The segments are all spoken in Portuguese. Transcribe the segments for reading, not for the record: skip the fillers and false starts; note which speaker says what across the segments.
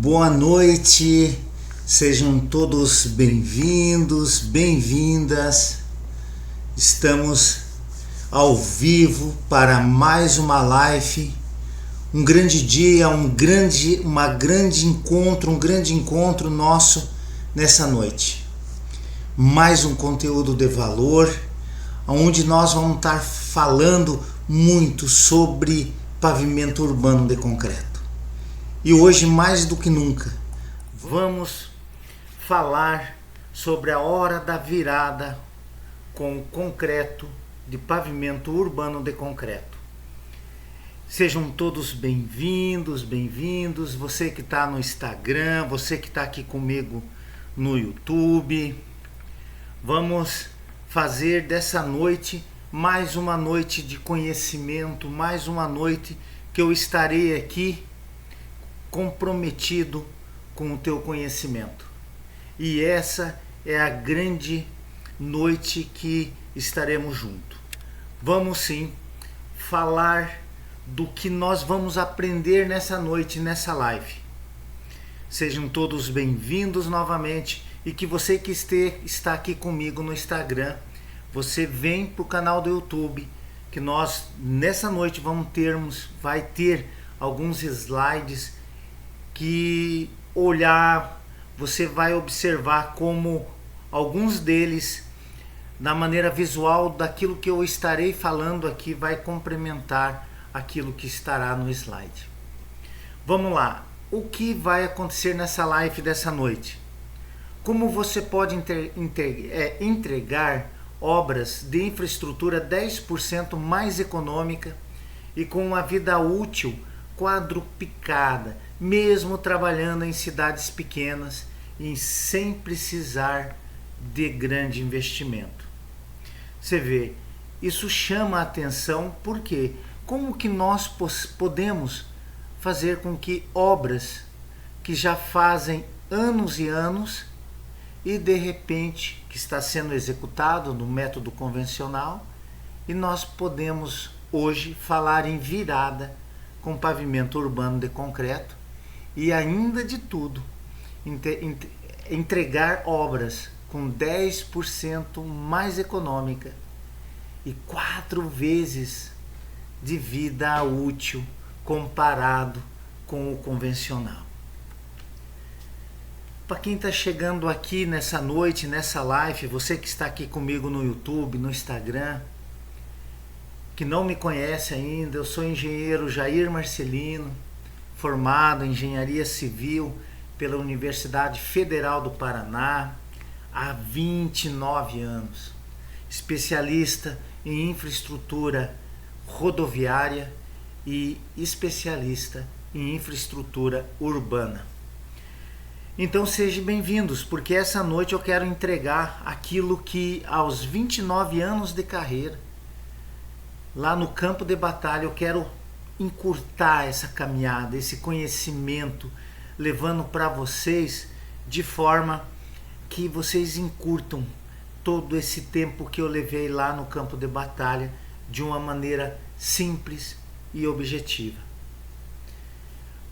Speaker 1: Boa noite, sejam todos bem-vindos, bem-vindas. Estamos ao vivo para mais uma live. Um grande dia, um grande encontro nosso nessa noite. Mais um conteúdo de valor, onde nós vamos estar falando muito sobre pavimento urbano de concreto. E hoje, mais do que nunca, vamos falar sobre a hora da virada com concreto, de pavimento urbano de concreto. Sejam todos bem-vindos, bem-vindos. Você que está no Instagram, você que está aqui comigo no YouTube. Vamos fazer dessa noite mais uma noite de conhecimento, mais uma noite que eu estarei aqui comprometido com o teu conhecimento. E essa é a grande noite que estaremos juntos. Vamos sim falar do que nós vamos aprender nessa noite, nessa live. Sejam todos bem-vindos novamente e que você que está aqui comigo no Instagram, você vem para o canal do YouTube, que nós nessa noite vai ter alguns slides que você vai observar como alguns deles, na maneira visual daquilo que eu estarei falando aqui, vai complementar aquilo que estará no slide. Vamos lá, o que vai acontecer nessa live dessa noite? Como você pode entregar obras de infraestrutura 10% mais econômica e com uma vida útil quadruplicada, mesmo trabalhando em cidades pequenas e sem precisar de grande investimento. Você vê, isso chama a atenção porque como que nós podemos fazer com que obras que já fazem anos e anos e de repente que está sendo executado no método convencional e nós podemos hoje falar em virada com pavimento urbano de concreto e ainda de tudo entregar obras com 10% mais econômica e 4 vezes de vida útil comparado com o convencional. Para quem está chegando aqui nessa noite, nessa live, você que está aqui comigo no YouTube, no Instagram, que não me conhece ainda, eu sou engenheiro Jair Marcelino, formado em Engenharia Civil pela Universidade Federal do Paraná há 29 anos, especialista em infraestrutura rodoviária e especialista em infraestrutura urbana. Então sejam bem-vindos, porque essa noite eu quero entregar aquilo que aos 29 anos de carreira, lá no campo de batalha, eu quero encurtar essa caminhada, esse conhecimento, levando para vocês de forma que vocês encurtam todo esse tempo que eu levei lá no campo de batalha de uma maneira simples e objetiva.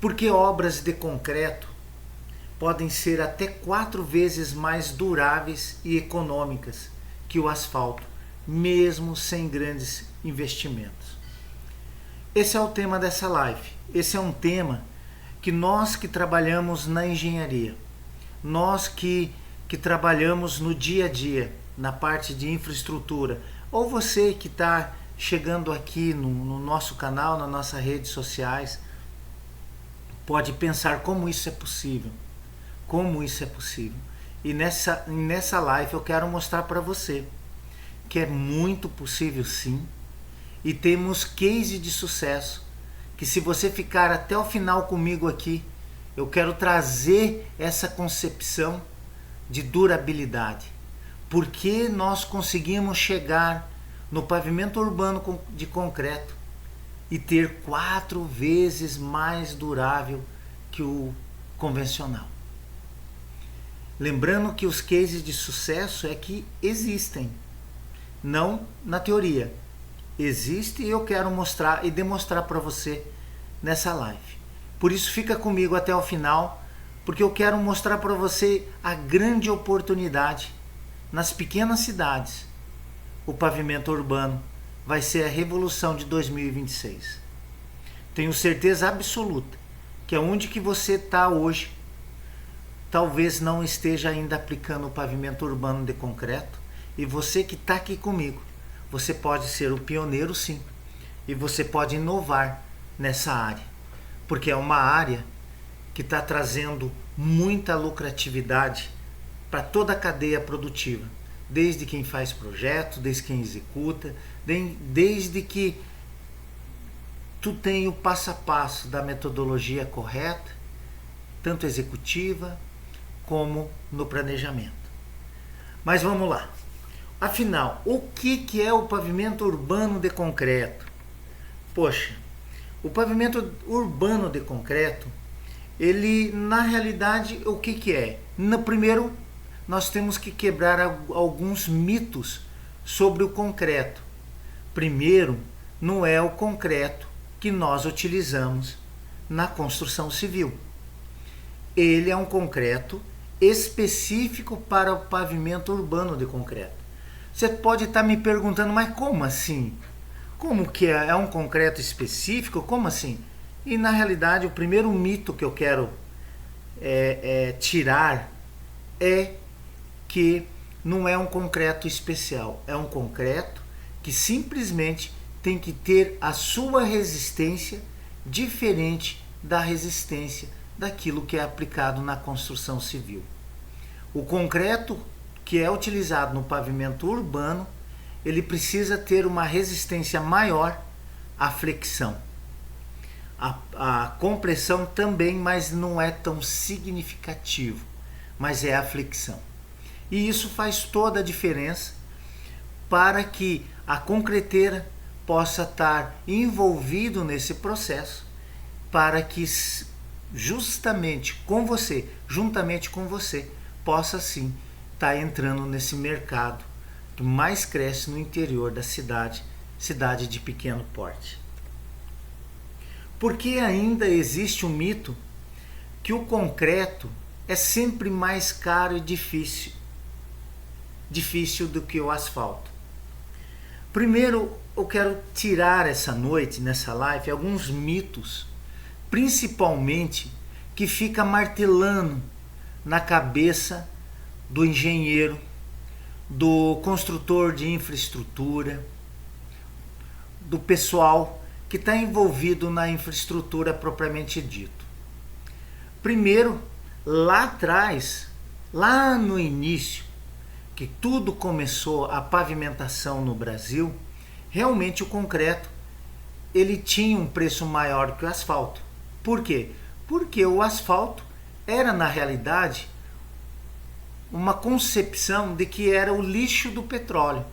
Speaker 1: Porque obras de concreto podem ser até 4 vezes mais duráveis e econômicas que o asfalto, mesmo sem grandes investimentos. Esse é o tema dessa live. Esse é um tema que nós que trabalhamos na engenharia, nós que trabalhamos no dia a dia, na parte de infraestrutura, ou você que está chegando aqui no nosso canal, nas nossas redes sociais, pode pensar como isso é possível. Como isso é possível. E nessa live eu quero mostrar para você que é muito possível sim. E temos case de sucesso, que se você ficar até o final comigo aqui, eu quero trazer essa concepção de durabilidade. Porque nós conseguimos chegar no pavimento urbano de concreto e ter 4 vezes mais durável que o convencional. Lembrando que os cases de sucesso é que existem, não na teoria. Existe e eu quero mostrar e demonstrar para você nessa live. Por isso fica comigo até o final porque eu quero mostrar para você a grande oportunidade nas pequenas cidades. O pavimento urbano vai ser a revolução de 2026. Tenho certeza absoluta que aonde que você está hoje, talvez não esteja ainda aplicando o pavimento urbano de concreto, e você que está aqui comigo, você pode ser o pioneiro sim, e você pode inovar nessa área, porque é uma área que está trazendo muita lucratividade para toda a cadeia produtiva, desde quem faz projeto, desde quem executa, desde que tu tem o passo a passo da metodologia correta, tanto executiva como no planejamento. Mas vamos lá. Afinal, o que é o pavimento urbano de concreto? Poxa, o pavimento urbano de concreto, ele na realidade o que é? No primeiro, nós temos que quebrar alguns mitos sobre o concreto. Primeiro, não é o concreto que nós utilizamos na construção civil. Ele é um concreto específico para o pavimento urbano de concreto. Você pode estar me perguntando, mas como assim? Como que é um concreto específico? Como assim? E na realidade o primeiro mito que eu quero tirar é que não é um concreto especial. É um concreto que simplesmente tem que ter a sua resistência diferente da resistência daquilo que é aplicado na construção civil. O concreto que é utilizado no pavimento urbano, ele precisa ter uma resistência maior à flexão. A compressão também, mas não é tão significativo, mas é a flexão. E isso faz toda a diferença para que a concreteira possa estar envolvido nesse processo, para que juntamente com você, possa sim estar entrando nesse mercado que mais cresce no interior da cidade de pequeno porte. Porque ainda existe um mito que o concreto é sempre mais caro e difícil do que o asfalto. Primeiro, eu quero tirar essa noite, nessa live, alguns mitos, principalmente que fica martelando na cabeça do engenheiro, do construtor de infraestrutura, do pessoal que está envolvido na infraestrutura propriamente dito. Primeiro, lá atrás, lá no início, que tudo começou a pavimentação no Brasil, realmente o concreto ele tinha um preço maior que o asfalto. Por quê? Porque o asfalto era, na realidade, uma concepção de que era o lixo do petróleo,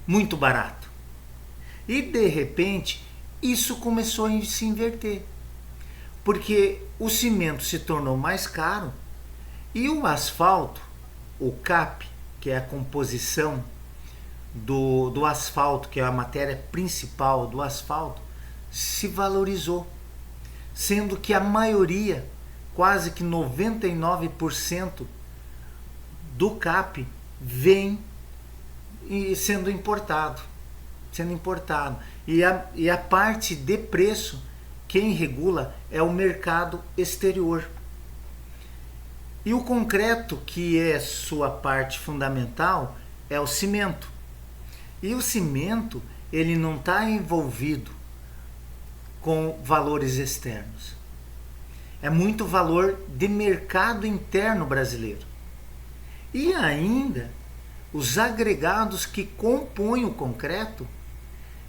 Speaker 1: muito barato. E de repente isso começou a se inverter, porque o cimento se tornou mais caro e o asfalto, o CAP, que é a composição do asfalto, que é a matéria principal do asfalto, se valorizou, sendo que a maioria, quase que 99% do CAP vem sendo importado. E a parte de preço, quem regula é o mercado exterior. E o concreto, que é sua parte fundamental, é o cimento. E o cimento, ele não está envolvido com valores externos. É muito valor de mercado interno brasileiro. E ainda, os agregados que compõem o concreto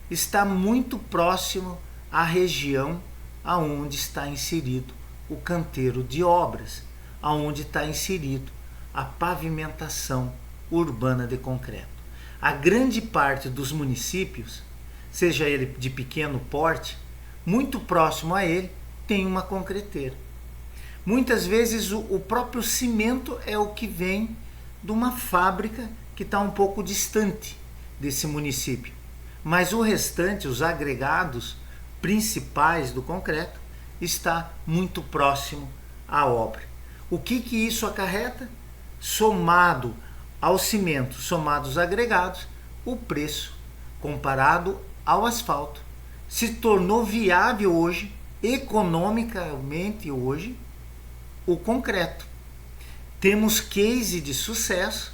Speaker 1: está muito próximo à região aonde está inserido o canteiro de obras, aonde está inserido a pavimentação urbana de concreto. A grande parte dos municípios, seja ele de pequeno porte, muito próximo a ele tem uma concreteira. Muitas vezes o próprio cimento é o que vem de uma fábrica que está um pouco distante desse município. Mas o restante, os agregados principais do concreto, está muito próximo à obra. O que isso acarreta? Somado ao cimento, somados agregados, o preço comparado ao asfalto se tornou viável hoje, economicamente hoje, o concreto. Temos case de sucesso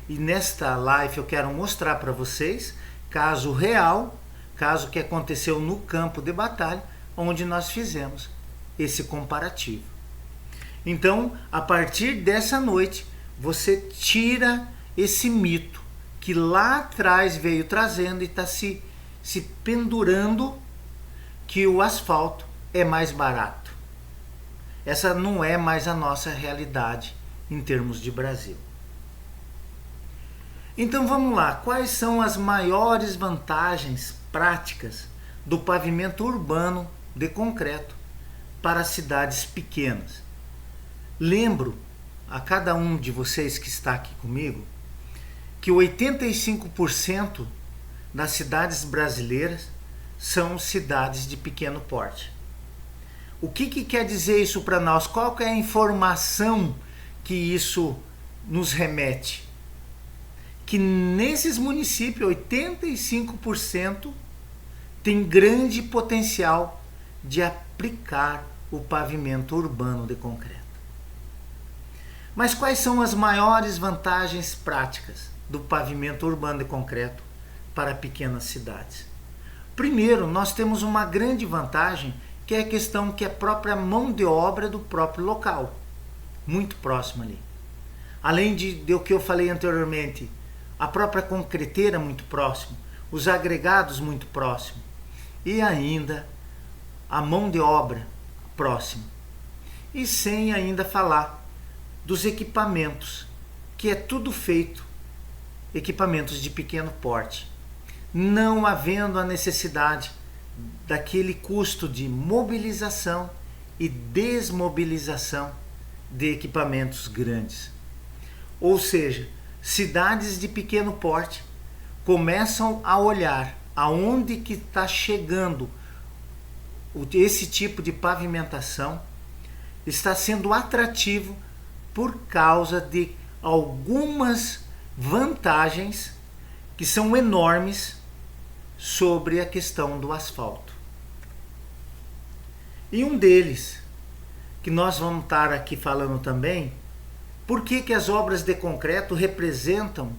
Speaker 1: e nesta live eu quero mostrar para vocês caso real, caso que aconteceu no campo de batalha, onde nós fizemos esse comparativo. Então, a partir dessa noite, você tira esse mito que lá atrás veio trazendo e está se pendurando que o asfalto é mais barato. Essa não é mais a nossa realidade em termos de Brasil. Então vamos lá, quais são as maiores vantagens práticas do pavimento urbano de concreto para cidades pequenas? Lembro a cada um de vocês que está aqui comigo que 85% das cidades brasileiras são cidades de pequeno porte. O que quer dizer isso para nós? Qual que é a informação que isso nos remete? Que nesses municípios 85% tem grande potencial de aplicar o pavimento urbano de concreto. Mas quais são as maiores vantagens práticas do pavimento urbano de concreto para pequenas cidades? Primeiro, nós temos uma grande vantagem, que é a questão que a própria mão de obra do próprio local, muito próximo ali. Além do que eu falei anteriormente, a própria concreteira muito próximo, os agregados muito próximo e ainda a mão de obra próximo. E sem ainda falar dos equipamentos, que é tudo feito, equipamentos de pequeno porte, não havendo a necessidade daquele custo de mobilização e desmobilização de equipamentos grandes. Ou seja, cidades de pequeno porte começam a olhar aonde que está chegando esse tipo de pavimentação, está sendo atrativo por causa de algumas vantagens que são enormes sobre a questão do asfalto. E um deles, que nós vamos estar aqui falando também, por que as obras de concreto representam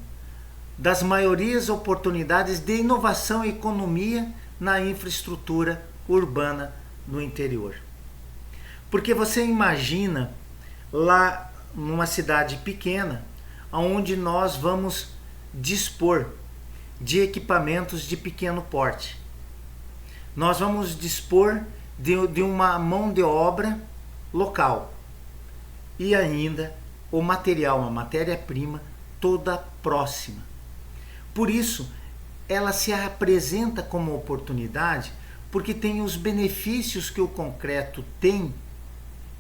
Speaker 1: das maiorias oportunidades de inovação e economia na infraestrutura urbana no interior. Porque você imagina lá numa cidade pequena, onde nós vamos dispor de equipamentos de pequeno porte. Nós vamos dispor de uma mão de obra local e ainda o material, a matéria-prima toda próxima. Por isso, ela se apresenta como oportunidade porque tem os benefícios que o concreto tem,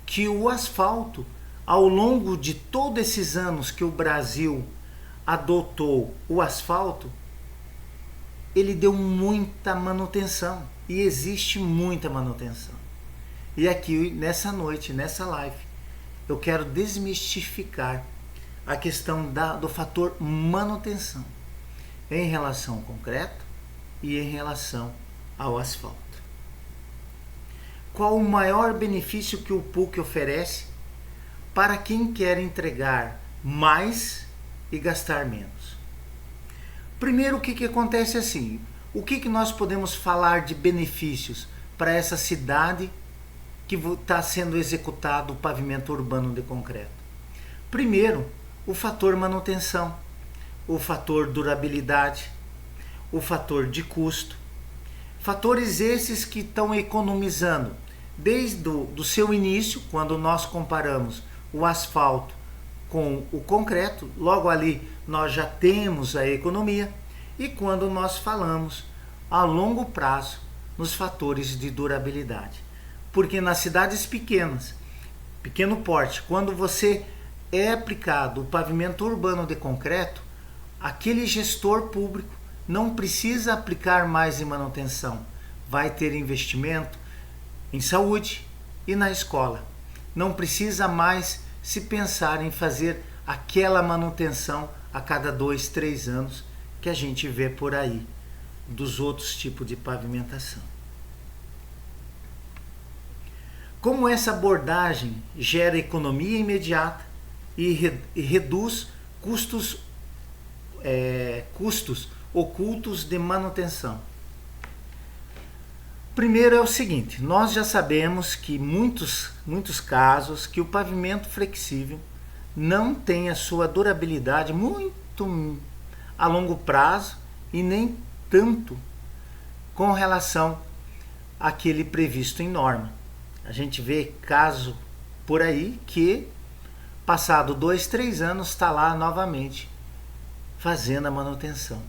Speaker 1: que o asfalto, ao longo de todos esses anos que o Brasil adotou o asfalto, ele deu muita manutenção e existe muita manutenção. E aqui nessa noite, nessa live, eu quero desmistificar a questão do fator manutenção em relação ao concreto e em relação ao asfalto. Qual o maior benefício que o PUC oferece para quem quer entregar mais e gastar menos? Primeiro, o que acontece assim? O que nós podemos falar de benefícios para essa cidade que está sendo executado o pavimento urbano de concreto? Primeiro, o fator manutenção, o fator durabilidade, o fator de custo. Fatores esses que estão economizando desde o seu início, quando nós comparamos o asfalto com o concreto, logo ali nós já temos a economia, e quando nós falamos a longo prazo nos fatores de durabilidade. Porque nas cidades pequenas, pequeno porte, quando você é aplicado o pavimento urbano de concreto, aquele gestor público não precisa aplicar mais em manutenção, vai ter investimento em saúde e na escola. Não precisa mais se pensar em fazer aquela manutenção a cada 2, 3 anos que a gente vê por aí dos outros tipos de pavimentação. Como essa abordagem gera economia imediata e reduz custos ocultos de manutenção. Primeiro é o seguinte, nós já sabemos que muitos casos que o pavimento flexível não tem a sua durabilidade muito a longo prazo e nem tanto com relação àquele previsto em norma. A gente vê caso por aí que passado 2, 3 anos está lá novamente fazendo a manutenção.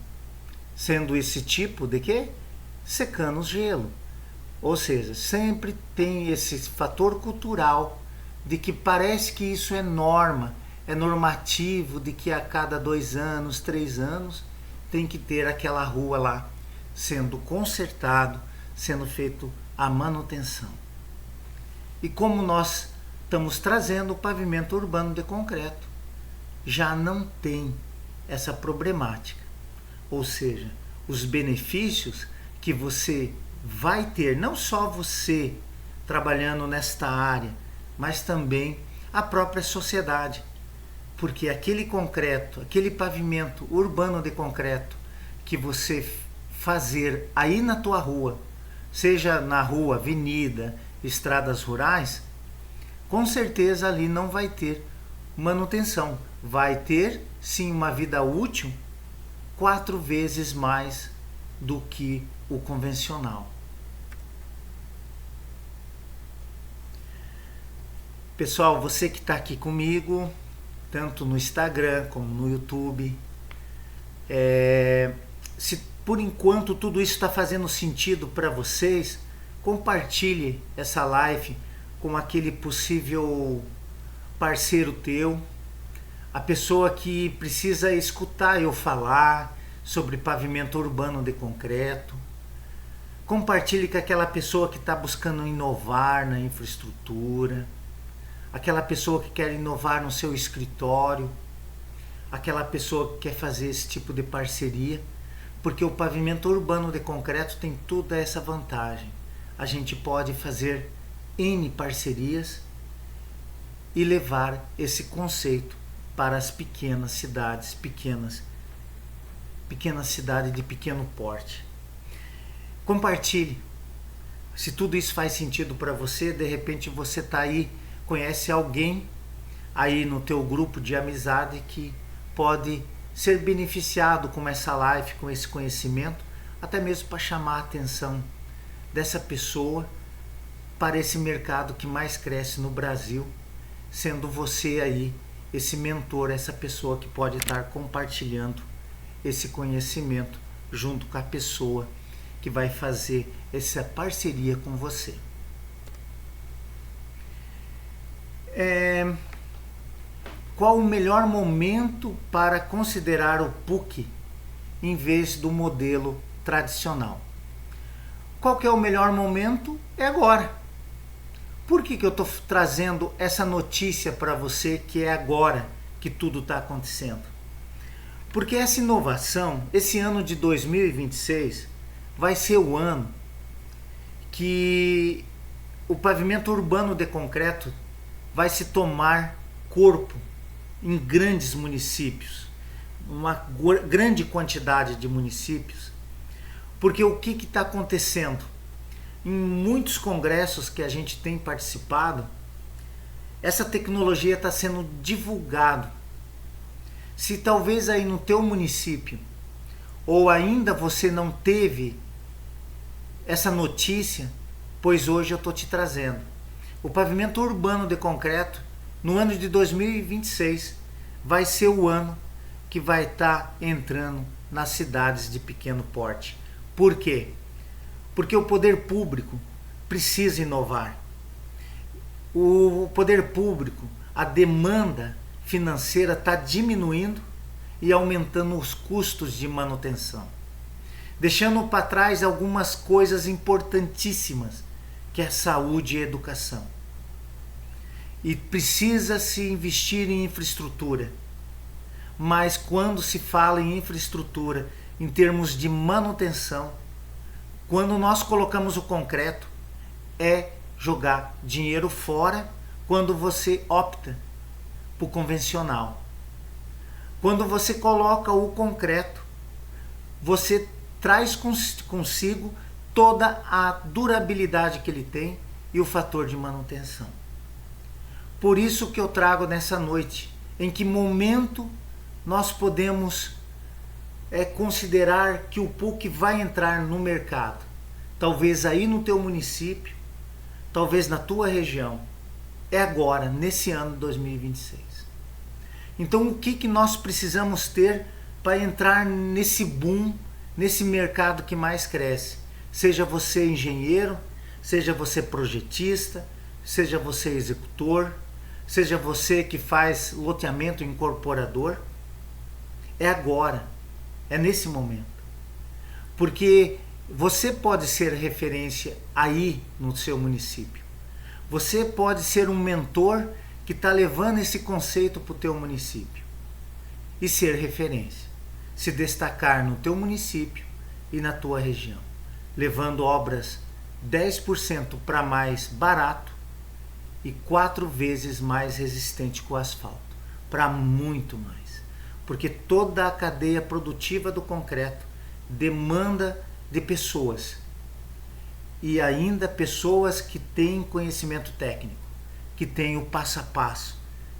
Speaker 1: Sendo esse tipo de quê? Secando o gelo. Ou seja, sempre tem esse fator cultural de que parece que isso é norma, é normativo, de que a cada 2 anos, 3 anos tem que ter aquela rua lá sendo consertado, sendo feito a manutenção. E como nós estamos trazendo o pavimento urbano de concreto, já não tem essa problemática. Ou seja, os benefícios que você vai ter, não só você trabalhando nesta área, mas também a própria sociedade. Porque aquele concreto, aquele pavimento urbano de concreto que você fazer aí na tua rua, seja na rua, avenida, estradas rurais, com certeza ali não vai ter manutenção. Vai ter sim uma vida útil 4 vezes mais do que o convencional. Pessoal, você que está aqui comigo, tanto no Instagram como no YouTube, se por enquanto tudo isso está fazendo sentido para vocês, compartilhe essa live com aquele possível parceiro teu, a pessoa que precisa escutar eu falar sobre pavimento urbano de concreto. Compartilhe com aquela pessoa que está buscando inovar na infraestrutura, aquela pessoa que quer inovar no seu escritório, aquela pessoa que quer fazer esse tipo de parceria, porque o pavimento urbano de concreto tem toda essa vantagem. A gente pode fazer N parcerias e levar esse conceito para as pequenas cidades, pequenas cidades de pequeno porte. Compartilhe. Se tudo isso faz sentido para você, de repente você está aí, conhece alguém aí no teu grupo de amizade que pode ser beneficiado com essa live, com esse conhecimento, até mesmo para chamar a atenção dessa pessoa para esse mercado que mais cresce no Brasil, sendo você aí esse mentor, essa pessoa que pode estar compartilhando esse conhecimento junto com a pessoa que vai fazer essa parceria com você. Qual o melhor momento para considerar o PUC em vez do modelo tradicional? Qual que é o melhor momento? É agora. Por que eu estou trazendo essa notícia para você que é agora que tudo está acontecendo? Porque essa inovação, esse ano de 2026, vai ser o ano que o pavimento urbano de concreto vai se tomar corpo em grandes municípios, uma grande quantidade de municípios. Porque o que está acontecendo? Em muitos congressos que a gente tem participado, essa tecnologia está sendo divulgada. Se talvez aí no teu município, ou ainda você não teve essa notícia, pois hoje eu estou te trazendo. O pavimento urbano de concreto, no ano de 2026, vai ser o ano que vai estar entrando nas cidades de pequeno porte. Por quê? Porque o poder público precisa inovar. O poder público, a demanda financeira está diminuindo e aumentando os custos de manutenção, deixando para trás algumas coisas importantíssimas, que é saúde e educação. e precisa se investir em infraestrutura. Mas quando se fala em infraestrutura, em termos de manutenção, quando nós colocamos o concreto, é jogar dinheiro fora quando você opta por convencional. Quando você coloca o concreto, você traz consigo toda a durabilidade que ele tem e o fator de manutenção. Por isso que eu trago nessa noite, em que momento nós podemos considerar que o PUC vai entrar no mercado. Talvez aí no teu município, talvez na tua região. É agora, nesse ano de 2026. Então o que nós precisamos ter para entrar nesse boom, nesse mercado que mais cresce? Seja você engenheiro, seja você projetista, seja você executor, seja você que faz loteamento incorporador, é agora, é nesse momento. Porque você pode ser referência aí no seu município. Você pode ser um mentor que está levando esse conceito para o teu município e ser referência, se destacar no teu município e na tua região, levando obras 10% para mais barato e 4 vezes mais resistente que o asfalto, para muito mais, porque toda a cadeia produtiva do concreto demanda de pessoas, e ainda pessoas que têm conhecimento técnico, que têm o passo a passo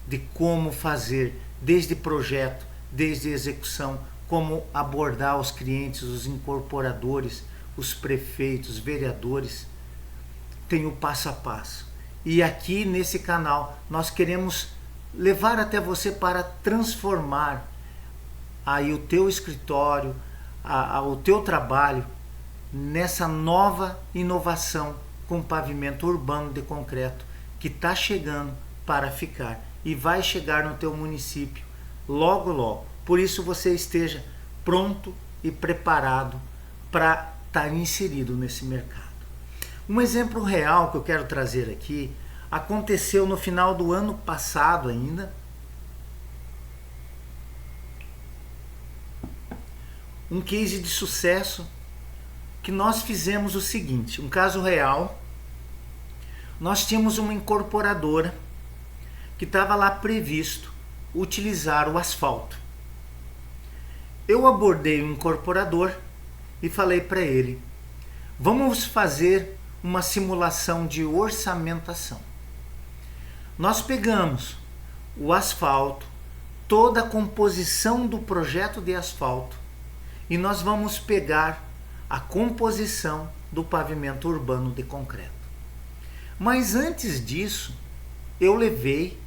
Speaker 1: de como fazer, desde projeto, desde execução, como abordar os clientes, os incorporadores, os prefeitos, vereadores, tem o passo a passo. E aqui nesse canal nós queremos levar até você para transformar aí o teu escritório, o teu trabalho nessa nova inovação com pavimento urbano de concreto que está chegando para ficar e vai chegar no teu município logo logo. Por isso você esteja pronto e preparado para estar inserido nesse mercado. Um exemplo real que eu quero trazer aqui aconteceu no final do ano passado ainda. Um case de sucesso que nós fizemos o seguinte, um caso real. Nós tínhamos uma incorporadora que estava lá previsto utilizar o asfalto. Eu abordei o incorporador e falei para ele, vamos fazer uma simulação de orçamentação. Nós pegamos o asfalto, toda a composição do projeto de asfalto e nós vamos pegar a composição do pavimento urbano de concreto. Mas antes disso, eu levei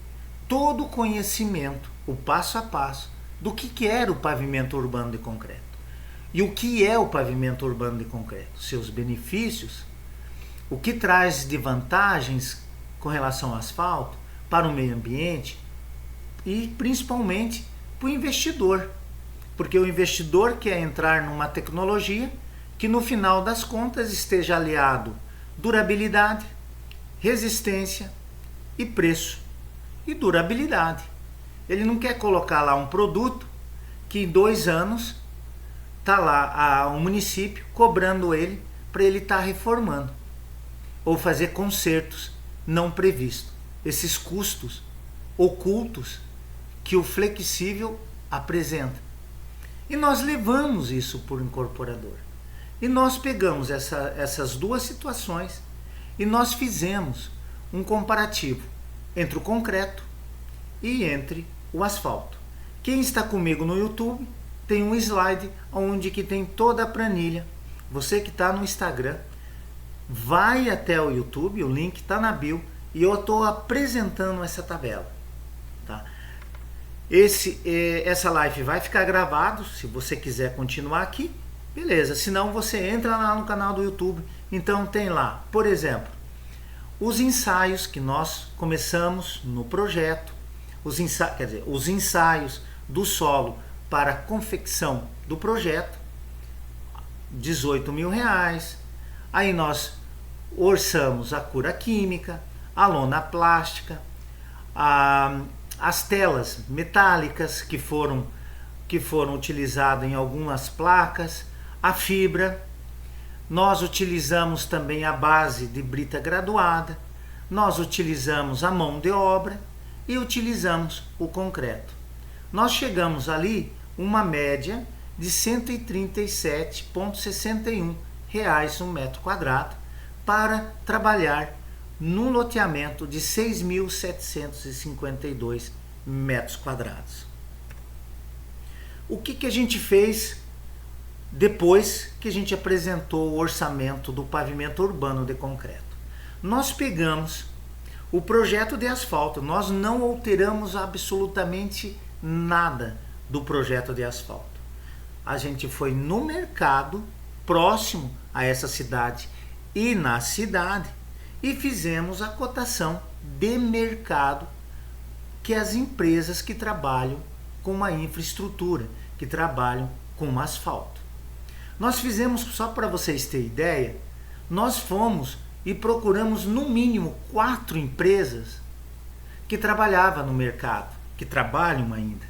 Speaker 1: todo o conhecimento, o passo a passo, do que era o pavimento urbano de concreto. E o que é o pavimento urbano de concreto? Seus benefícios, o que traz de vantagens com relação ao asfalto, para o meio ambiente e principalmente para o investidor. Porque o investidor quer entrar numa tecnologia que no final das contas esteja aliado durabilidade, resistência e preço. E durabilidade. Ele não quer colocar lá um produto que em 2 anos está lá o município cobrando ele para ele estar reformando ou fazer consertos não previstos. Esses custos ocultos que o flexível apresenta. E nós levamos isso por incorporador. E nós pegamos essas duas situações e nós fizemos um comparativo entre o concreto e entre o asfalto. Quem está comigo no YouTube tem um slide onde que tem toda a planilha. Você que está no Instagram, vai até o YouTube, o link está na bio e eu estou apresentando essa tabela. Tá? Essa live vai ficar gravado, se você quiser continuar aqui, beleza. Senão você entra lá no canal do YouTube, então tem lá, por exemplo, os ensaios que nós começamos no projeto, os ensaios do solo para a confecção do projeto, R$18 mil. Aí nós orçamos a cura química, a lona plástica, as telas metálicas que foram utilizadas em algumas placas, a fibra. Nós utilizamos também a base de brita graduada, nós utilizamos a mão de obra e utilizamos o concreto. Nós chegamos ali uma média de R$ 137,61 um metro quadrado para trabalhar num loteamento de 6.752 metros quadrados. O que a gente fez depois que a gente apresentou o orçamento do pavimento urbano de concreto? Nós pegamos o projeto de asfalto, nós não alteramos absolutamente nada do projeto de asfalto. A gente foi no mercado próximo a essa cidade e na cidade e fizemos a cotação de mercado que as empresas que trabalham com a infraestrutura, que trabalham com asfalto. Nós fizemos, só para vocês terem ideia, nós fomos e procuramos no mínimo 4 empresas que trabalhavam no mercado, que trabalham ainda.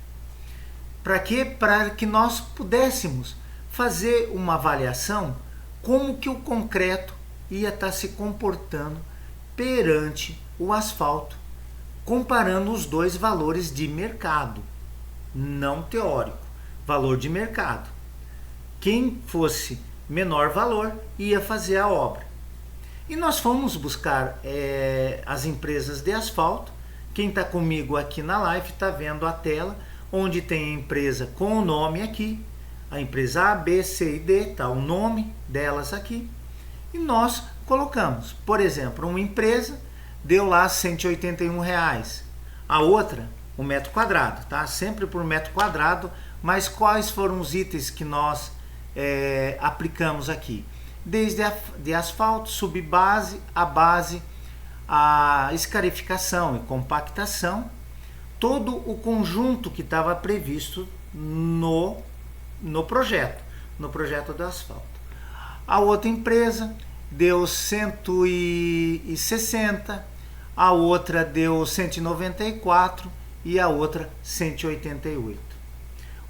Speaker 1: Para quê? Para que nós pudéssemos fazer uma avaliação como que o concreto ia estar se comportando perante o asfalto, comparando os dois valores de mercado, não teórico, valor de mercado. Quem fosse menor valor ia fazer a obra. E nós fomos buscar as empresas de asfalto. Quem está comigo aqui na live está vendo a tela, onde tem a empresa com o nome aqui, a empresa A, B, C e D, está o nome delas aqui. E nós colocamos, por exemplo, uma empresa deu lá R$ 181, a outra, um metro quadrado, tá? Sempre por metro quadrado, mas quais foram os itens que nós aplicamos aqui? Desde de asfalto, subbase, a base, a escarificação e compactação, todo o conjunto que estava previsto no projeto do asfalto. A outra empresa deu 160, a outra deu 194 e a outra 188.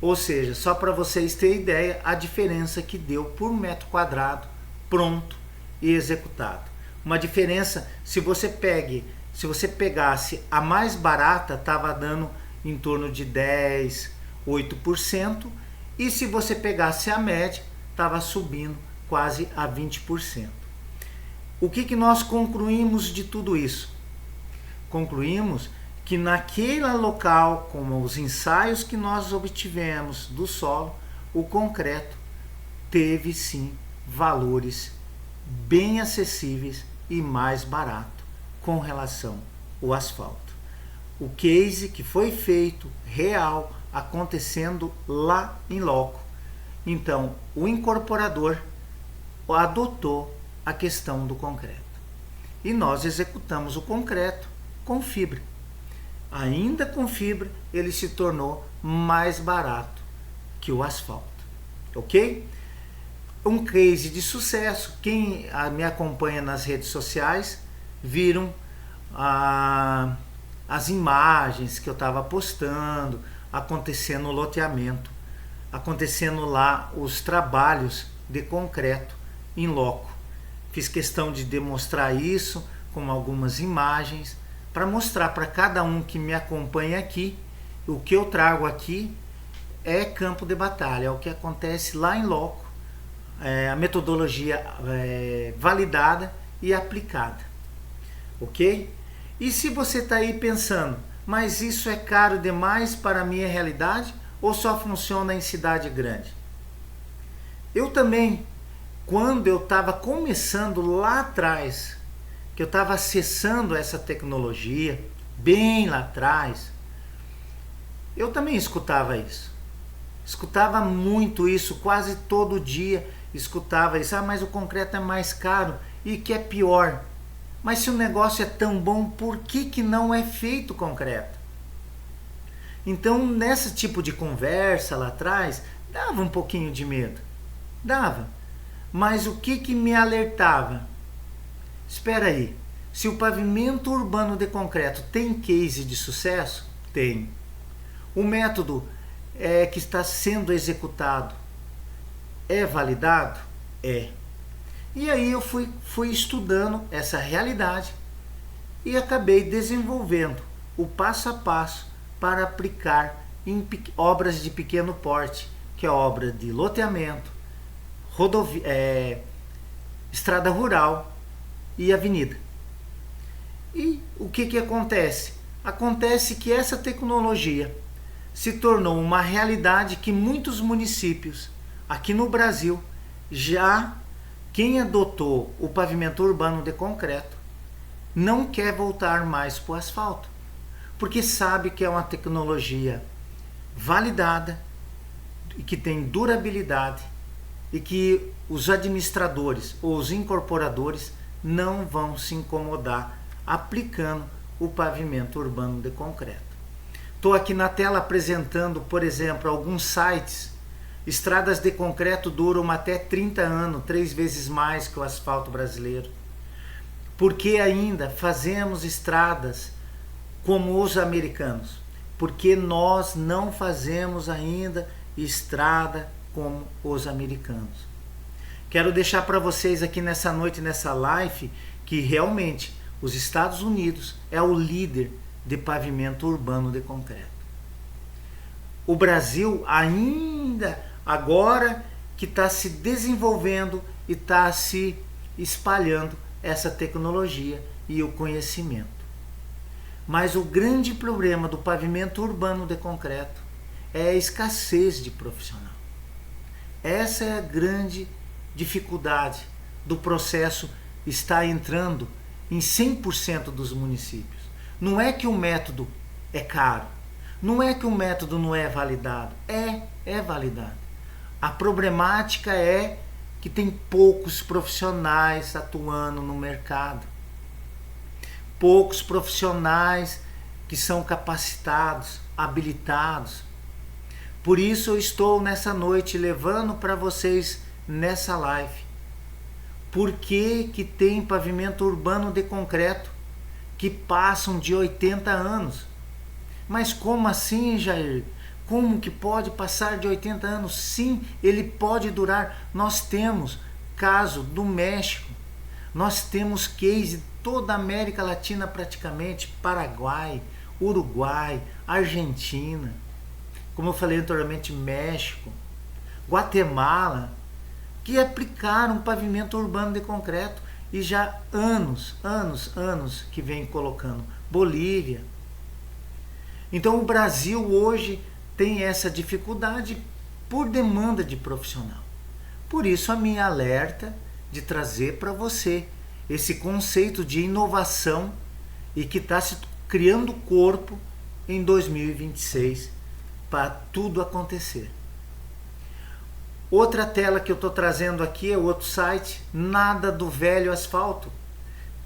Speaker 1: Ou seja, só para vocês terem ideia a diferença que deu por metro quadrado pronto e executado. Uma diferença, se você pegasse a mais barata, estava dando em torno de 10, 8%, e se você pegasse a média, estava subindo quase a 20%. O que nós concluímos de tudo isso? Concluímos que naquele local, com os ensaios que nós obtivemos do solo, o concreto teve sim valores bem acessíveis e mais barato com relação ao asfalto. O case que foi feito real, acontecendo lá em loco. Então, o incorporador adotou a questão do concreto. E nós executamos o concreto com fibra. Ainda com fibra, ele se tornou mais barato que o asfalto. Ok? Um case de sucesso. Quem me acompanha nas redes sociais viram as imagens que eu estava postando, acontecendo o loteamento, acontecendo lá os trabalhos de concreto em loco. Fiz questão de demonstrar isso com algumas imagens para mostrar para cada um que me acompanha aqui, o que eu trago aqui é campo de batalha, é o que acontece lá em loco, a metodologia validada e aplicada, ok? E se você está aí pensando, mas isso é caro demais para a minha realidade ou só funciona em cidade grande? Eu também, quando eu estava começando lá atrás, que eu estava acessando essa tecnologia, bem lá atrás, eu também escutava isso. Escutava muito isso, quase todo dia escutava isso. Mas o concreto é mais caro e que é pior. Mas se o negócio é tão bom, por que não é feito concreto? Então, nesse tipo de conversa lá atrás, dava um pouquinho de medo. Dava. Mas o que me alertava? Espera aí. Se o pavimento urbano de concreto tem case de sucesso? Tem. O método que está sendo executado é validado? É. E aí eu fui estudando essa realidade e acabei desenvolvendo o passo a passo para aplicar em obras de pequeno porte, que é a obra de loteamento, estrada rural e avenida. E o que acontece? Acontece que essa tecnologia se tornou uma realidade que muitos municípios aqui no Brasil quem adotou o pavimento urbano de concreto não quer voltar mais para o asfalto, porque sabe que é uma tecnologia validada e que tem durabilidade e que os administradores ou os incorporadores não vão se incomodar aplicando o pavimento urbano de concreto. Estou aqui na tela apresentando, por exemplo, alguns sites. Estradas de concreto duram até 30 anos, 3 vezes mais que o asfalto brasileiro. Porque ainda fazemos estradas como os americanos? Porque nós não fazemos ainda estrada como os americanos. Quero deixar para vocês aqui nessa noite, nessa live, que realmente os Estados Unidos é o líder de pavimento urbano de concreto. O Brasil ainda agora que está se desenvolvendo e está se espalhando essa tecnologia e o conhecimento. Mas o grande problema do pavimento urbano de concreto é a escassez de profissional. Essa é a grande dificuldade do processo estar entrando em 100% dos municípios. Não é que o método é caro, não é que o método não é validado, é validado. A problemática é que tem poucos profissionais atuando no mercado. Poucos profissionais que são capacitados, habilitados. Por isso eu estou nessa noite levando para vocês nessa live. Por que tem pavimento urbano de concreto que passam de 80 anos? Mas como assim, Jair? Como que pode passar de 80 anos? Sim, ele pode durar. Nós temos caso do México, nós temos case toda a América Latina praticamente, Paraguai, Uruguai, Argentina, como eu falei anteriormente, México, Guatemala, que aplicaram pavimento urbano de concreto e já anos que vem colocando. Bolívia. Então o Brasil hoje tem essa dificuldade por demanda de profissional. Por isso a minha alerta de trazer para você esse conceito de inovação e que está se criando corpo em 2026 para tudo acontecer. Outra tela que eu estou trazendo aqui é outro site, Nada do Velho Asfalto.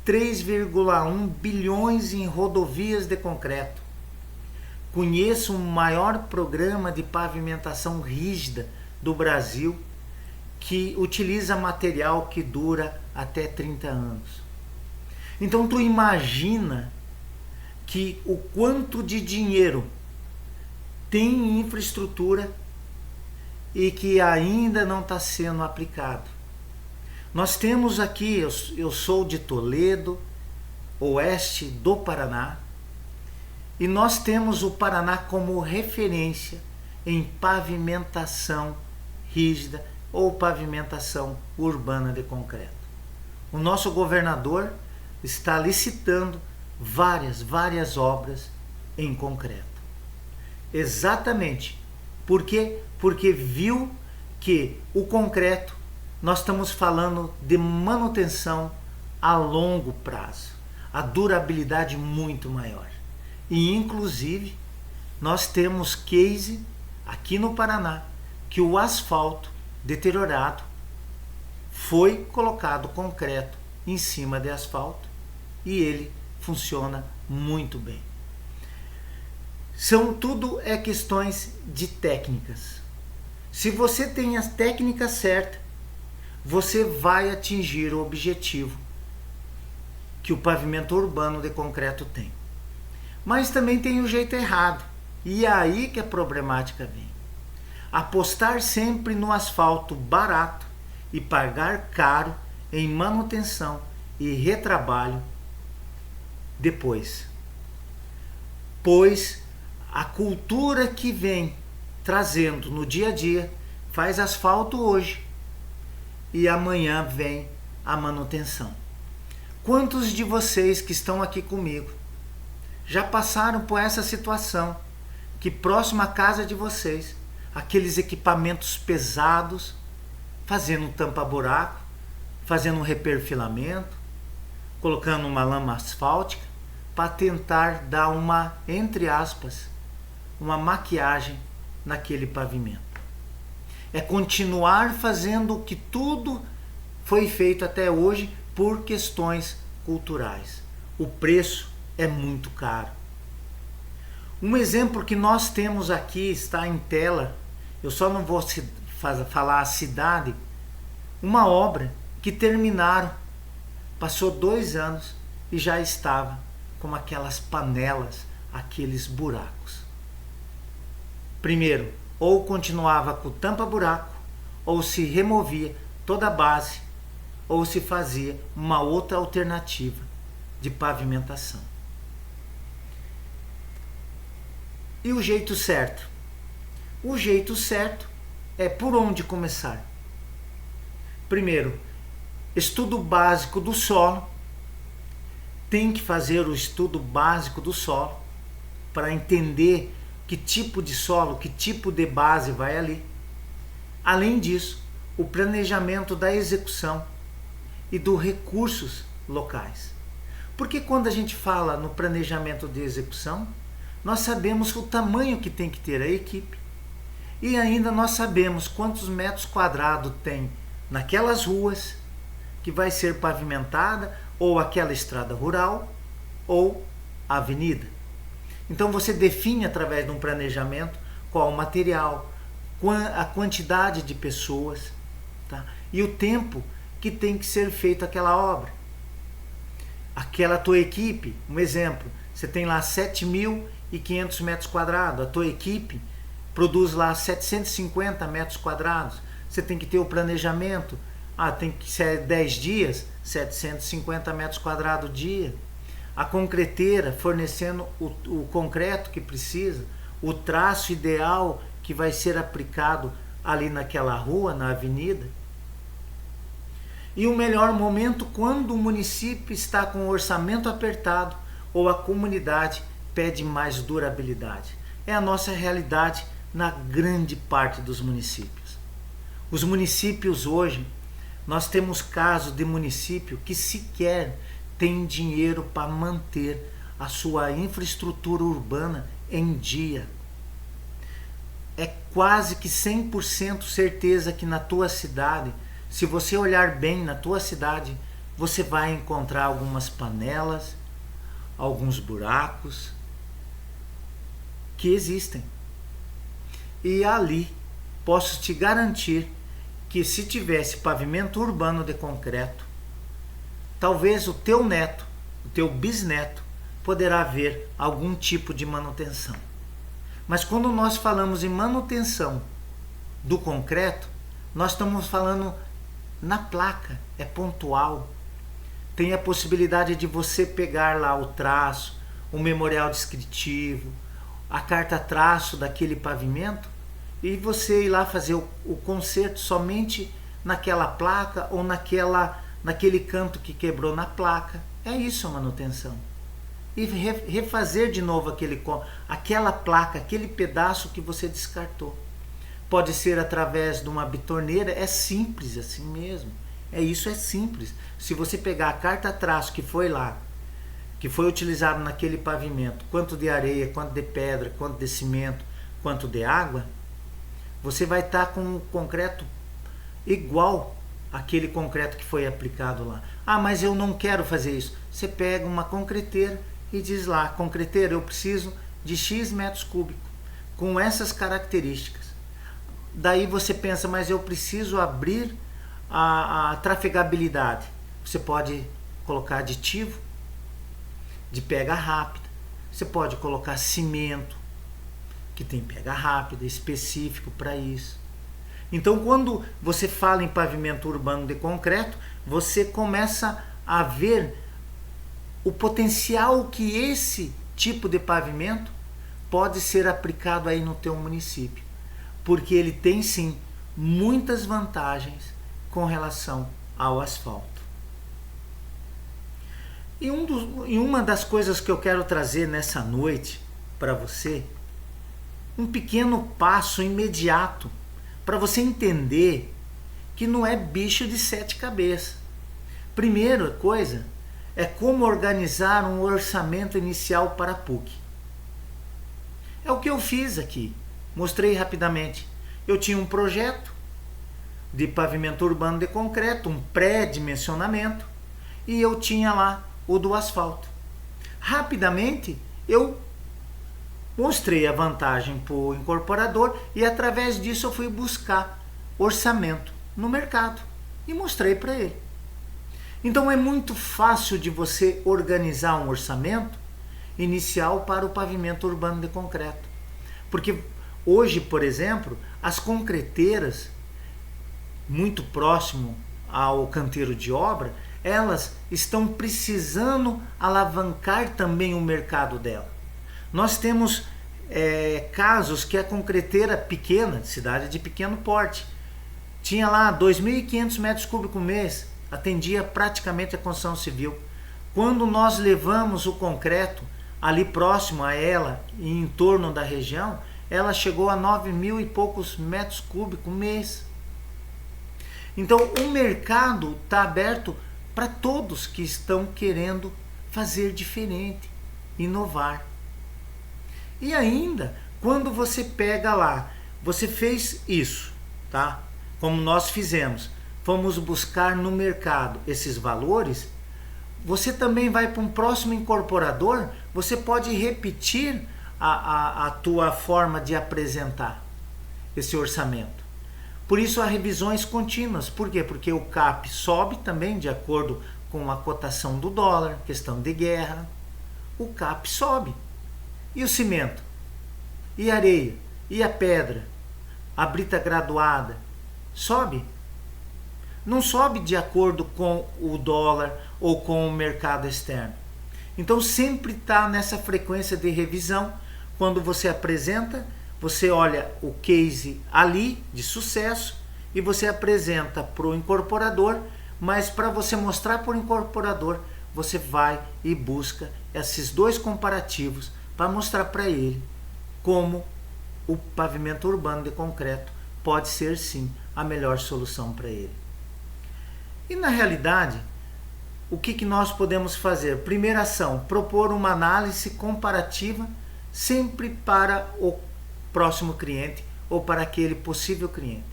Speaker 1: 3,1 bilhões em rodovias de concreto. Conheço o maior programa de pavimentação rígida do Brasil que utiliza material que dura até 30 anos. Então tu imagina que o quanto de dinheiro tem em infraestrutura e que ainda não está sendo aplicado. Nós temos aqui, eu sou de Toledo, oeste do Paraná, e nós temos o Paraná como referência em pavimentação rígida ou pavimentação urbana de concreto. O nosso governador está licitando várias obras em concreto. Exatamente. Por quê? Porque viu que o concreto, nós estamos falando de manutenção a longo prazo, a durabilidade muito maior. E inclusive nós temos case aqui no Paraná que o asfalto deteriorado foi colocado concreto em cima de asfalto e ele funciona muito bem. Tudo é questões de técnicas. Se você tem as técnicas certas, você vai atingir o objetivo que o pavimento urbano de concreto tem. Mas também tem o jeito errado. E é aí que a problemática vem. Apostar sempre no asfalto barato e pagar caro em manutenção e retrabalho depois. Pois a cultura que vem trazendo no dia a dia faz asfalto hoje e amanhã vem a manutenção. Quantos de vocês que estão aqui comigo já passaram por essa situação que próximo à casa de vocês, aqueles equipamentos pesados, fazendo um tampa-buraco, fazendo um reperfilamento, colocando uma lama asfáltica para tentar dar uma, entre aspas, uma maquiagem naquele pavimento. É continuar fazendo o que tudo foi feito até hoje por questões culturais. O preço é muito caro. Um exemplo que nós temos aqui, está em tela, eu só não vou falar a cidade, uma obra que terminaram, passou 2 anos e já estava com aquelas panelas, aqueles buracos. Primeiro, ou continuava com tampa-buraco, ou se removia toda a base, ou se fazia uma outra alternativa de pavimentação. E o jeito certo? O jeito certo é por onde começar. Primeiro, estudo básico do solo. Tem que fazer o estudo básico do solo para entender que tipo de solo, que tipo de base vai ali. Além disso, o planejamento da execução e dos recursos locais. Porque quando a gente fala no planejamento de execução, nós sabemos o tamanho que tem que ter a equipe e ainda nós sabemos quantos metros quadrados tem naquelas ruas que vai ser pavimentada ou aquela estrada rural ou a avenida. Então você define através de um planejamento qual o material, a quantidade de pessoas, tá? E o tempo que tem que ser feita aquela obra. Aquela tua equipe, um exemplo, você tem lá 7.500 metros quadrados, a tua equipe produz lá 750 metros quadrados, você tem que ter o planejamento, tem que ser 10 dias, 750 metros quadrados dia. A concreteira fornecendo o concreto que precisa, o traço ideal que vai ser aplicado ali naquela rua, na avenida. E o melhor momento quando o município está com o orçamento apertado ou a comunidade pede mais durabilidade. É a nossa realidade na grande parte dos municípios. Os municípios hoje, nós temos casos de município que sequer tem dinheiro para manter a sua infraestrutura urbana em dia. É quase que 100% certeza que na tua cidade, se você olhar bem na tua cidade, você vai encontrar algumas panelas, alguns buracos que existem. E ali posso te garantir que se tivesse pavimento urbano de concreto, talvez o teu neto, o teu bisneto, poderá ver algum tipo de manutenção. Mas quando nós falamos em manutenção do concreto, nós estamos falando na placa, é pontual. Tem a possibilidade de você pegar lá o traço, o memorial descritivo, a carta traço daquele pavimento e você ir lá fazer o conserto somente naquela placa ou naquele canto que quebrou na placa. É isso a manutenção. E refazer de novo aquela placa, aquele pedaço que você descartou. Pode ser através de uma bitorneira, é simples assim mesmo. Isso é simples. Se você pegar a carta traço que foi lá, que foi utilizado naquele pavimento, quanto de areia, quanto de pedra, quanto de cimento, quanto de água, você vai estar com um concreto igual àquele concreto que foi aplicado lá. Mas eu não quero fazer isso. Você pega uma concreteira e diz lá, concreteira, eu preciso de X metros cúbicos, com essas características. Daí você pensa, mas eu preciso abrir a trafegabilidade. Você pode colocar aditivo de pega rápida. Você pode colocar cimento, que tem pega rápida, específico para isso. Então, quando você fala em pavimento urbano de concreto, você começa a ver o potencial que esse tipo de pavimento pode ser aplicado aí no teu município. Porque ele tem sim muitas vantagens com relação ao asfalto. E uma das coisas que eu quero trazer nessa noite para você, um pequeno passo imediato para você entender que não é bicho de 7 cabeças. Primeira coisa é como organizar um orçamento inicial para a PUC. É o que eu fiz aqui, mostrei rapidamente. Eu tinha um projeto de pavimento urbano de concreto, um pré-dimensionamento, e eu tinha lá o do asfalto. Rapidamente eu mostrei a vantagem para o incorporador e através disso eu fui buscar orçamento no mercado e mostrei para ele. Então é muito fácil de você organizar um orçamento inicial para o pavimento urbano de concreto. Porque hoje, por exemplo, as concreteiras, muito próximo ao canteiro de obra, elas estão precisando alavancar também o mercado dela. Nós temos casos que a concreteira pequena, cidade de pequeno porte, tinha lá 2.500 metros cúbicos por mês, atendia praticamente a construção civil. Quando nós levamos o concreto ali próximo a ela e em torno da região, ela chegou a 9.000 e poucos metros cúbicos por mês. Então o mercado está aberto para todos que estão querendo fazer diferente, inovar. E ainda, quando você pega lá, você fez isso, tá? Como nós fizemos, fomos buscar no mercado esses valores, você também vai para um próximo incorporador, você pode repetir a tua forma de apresentar esse orçamento. Por isso há revisões contínuas. Por quê? Porque o CAP sobe também de acordo com a cotação do dólar, questão de guerra. O CAP sobe. E o cimento? E a areia? E a pedra? A brita graduada? Sobe? Não sobe de acordo com o dólar ou com o mercado externo. Então sempre está nessa frequência de revisão. Quando você apresenta, você olha o case ali de sucesso e você apresenta para o incorporador, mas para você mostrar para o incorporador, você vai e busca esses dois comparativos para mostrar para ele como o pavimento urbano de concreto pode ser sim a melhor solução para ele. E na realidade, o que nós podemos fazer? Primeira ação, propor uma análise comparativa sempre para o próximo cliente ou para aquele possível cliente.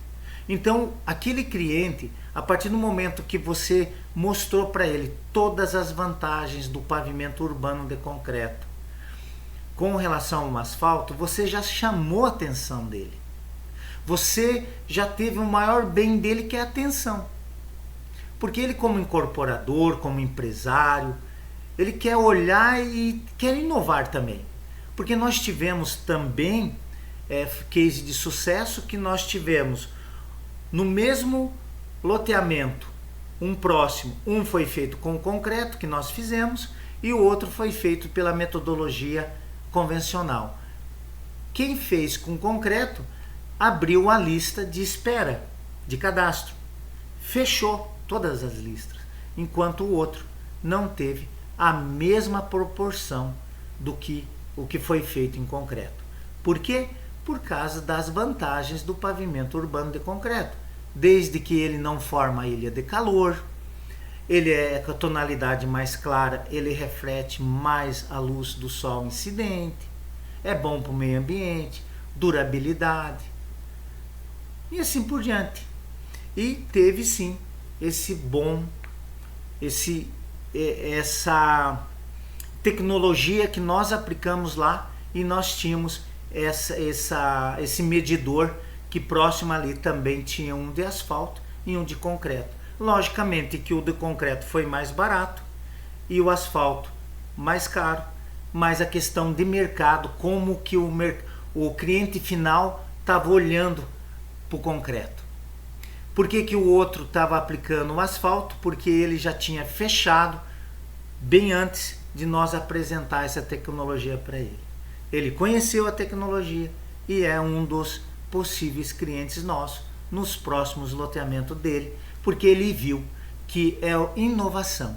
Speaker 1: Então, aquele cliente, a partir do momento que você mostrou para ele todas as vantagens do pavimento urbano de concreto com relação ao asfalto, você já chamou a atenção dele. Você já teve o maior bem dele, que é a atenção. Porque ele, como incorporador, como empresário, ele quer olhar e quer inovar também. Porque nós tivemos também case de sucesso que nós tivemos no mesmo loteamento, um próximo, um foi feito com concreto, que nós fizemos, e o outro foi feito pela metodologia convencional. Quem fez com concreto abriu a lista de espera, de cadastro, fechou todas as listas, enquanto o outro não teve a mesma proporção do que o que foi feito em concreto. Por quê? Por causa das vantagens do pavimento urbano de concreto. Desde que ele não forma ilha de calor, ele é com a tonalidade mais clara, ele reflete mais a luz do sol incidente, é bom para o meio ambiente, durabilidade e assim por diante. E teve sim essa tecnologia que nós aplicamos lá, e nós tínhamos esse medidor que próximo ali também tinha um de asfalto e um de concreto. Logicamente que o de concreto foi mais barato e o asfalto mais caro, mas a questão de mercado, como que o cliente final estava olhando para o concreto. Por que que o outro estava aplicando o asfalto? Porque ele já tinha fechado bem antes de nós apresentar essa tecnologia para ele. Ele conheceu a tecnologia e é um dos possíveis clientes nossos nos próximos loteamentos dele, porque ele viu que é inovação.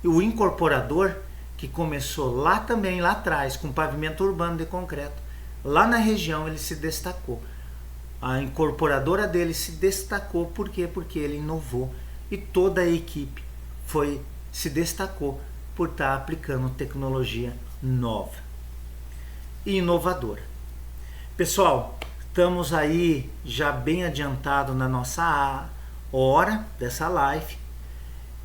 Speaker 1: O incorporador, que começou lá também, lá atrás, com pavimento urbano de concreto, lá na região ele se destacou. A incorporadora dele se destacou, por quê? Porque ele inovou e toda a equipe se destacou por estar aplicando tecnologia nova e inovadora. Pessoal, estamos aí já bem adiantado na nossa hora dessa live.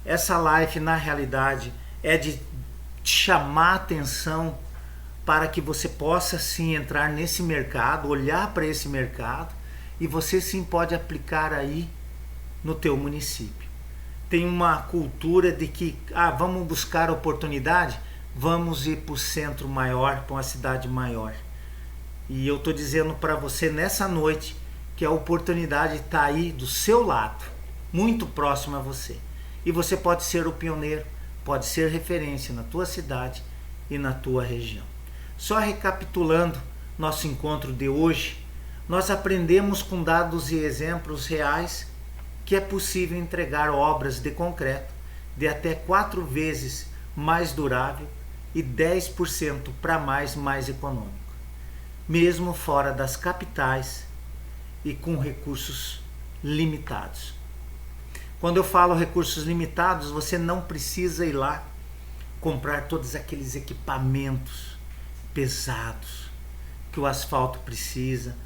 Speaker 1: Essa live, na realidade, é de chamar a atenção para que você possa sim entrar nesse mercado, olhar para esse mercado, e você sim pode aplicar aí no teu município. Tem uma cultura de que vamos buscar oportunidade, vamos ir para o centro maior, para uma cidade maior. E eu estou dizendo para você nessa noite que a oportunidade está aí do seu lado, muito próximo a você. E você pode ser o pioneiro, pode ser referência na tua cidade e na tua região. Só recapitulando nosso encontro de hoje, nós aprendemos com dados e exemplos reais que é possível entregar obras de concreto de até 4 vezes mais durável e 10% para mais econômico, mesmo fora das capitais e com recursos limitados. Quando eu falo recursos limitados, você não precisa ir lá comprar todos aqueles equipamentos pesados que o asfalto precisa,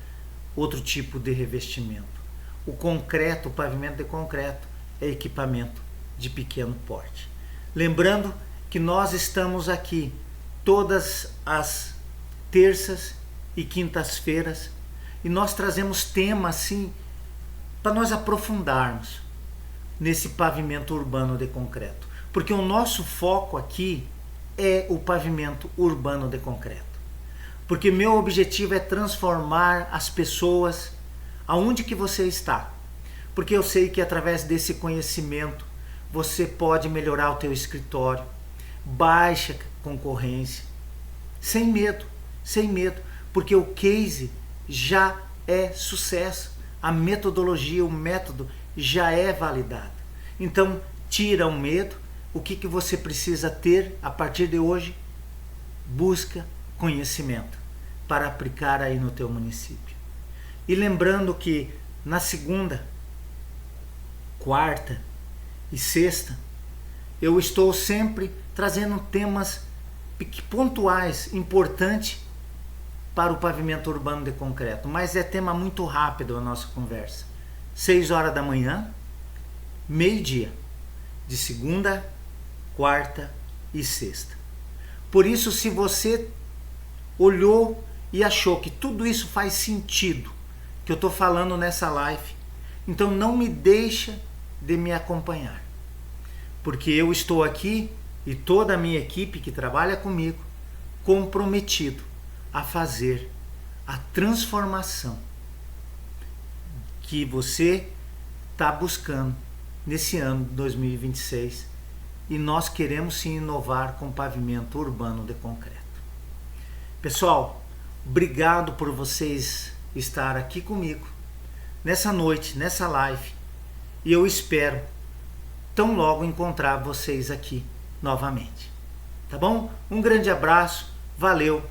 Speaker 1: outro tipo de revestimento. O concreto, o pavimento de concreto, é equipamento de pequeno porte. Lembrando que nós estamos aqui todas as terças e quintas-feiras e nós trazemos temas assim para nós aprofundarmos nesse pavimento urbano de concreto, porque o nosso foco aqui é o pavimento urbano de concreto, porque meu objetivo é transformar as pessoas aonde que você está, porque eu sei que através desse conhecimento você pode melhorar o teu escritório, baixa concorrência, sem medo, porque o case já é sucesso, a metodologia, o método já é validado. Então, tira o medo. O que você precisa ter a partir de hoje? Busca conhecimento para aplicar aí no teu município. E lembrando que na segunda, quarta e sexta, eu estou sempre trazendo temas pontuais, importantes para o pavimento urbano de concreto, mas é tema muito rápido a nossa conversa. 6 horas da manhã, meio-dia, de segunda, quarta e sexta. Por isso, se você olhou e achou que tudo isso faz sentido, que eu estou falando nessa live, então não me deixa de me acompanhar, porque eu estou aqui e toda a minha equipe que trabalha comigo comprometido a fazer a transformação que você está buscando nesse ano de 2026, e nós queremos sim inovar com pavimento urbano de concreto. Pessoal, obrigado por vocês estar aqui comigo nessa noite, nessa live, e eu espero tão logo encontrar vocês aqui novamente. Tá bom? Um grande abraço, valeu,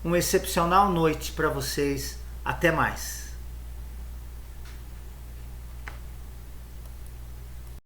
Speaker 1: uma excepcional noite para vocês, até mais.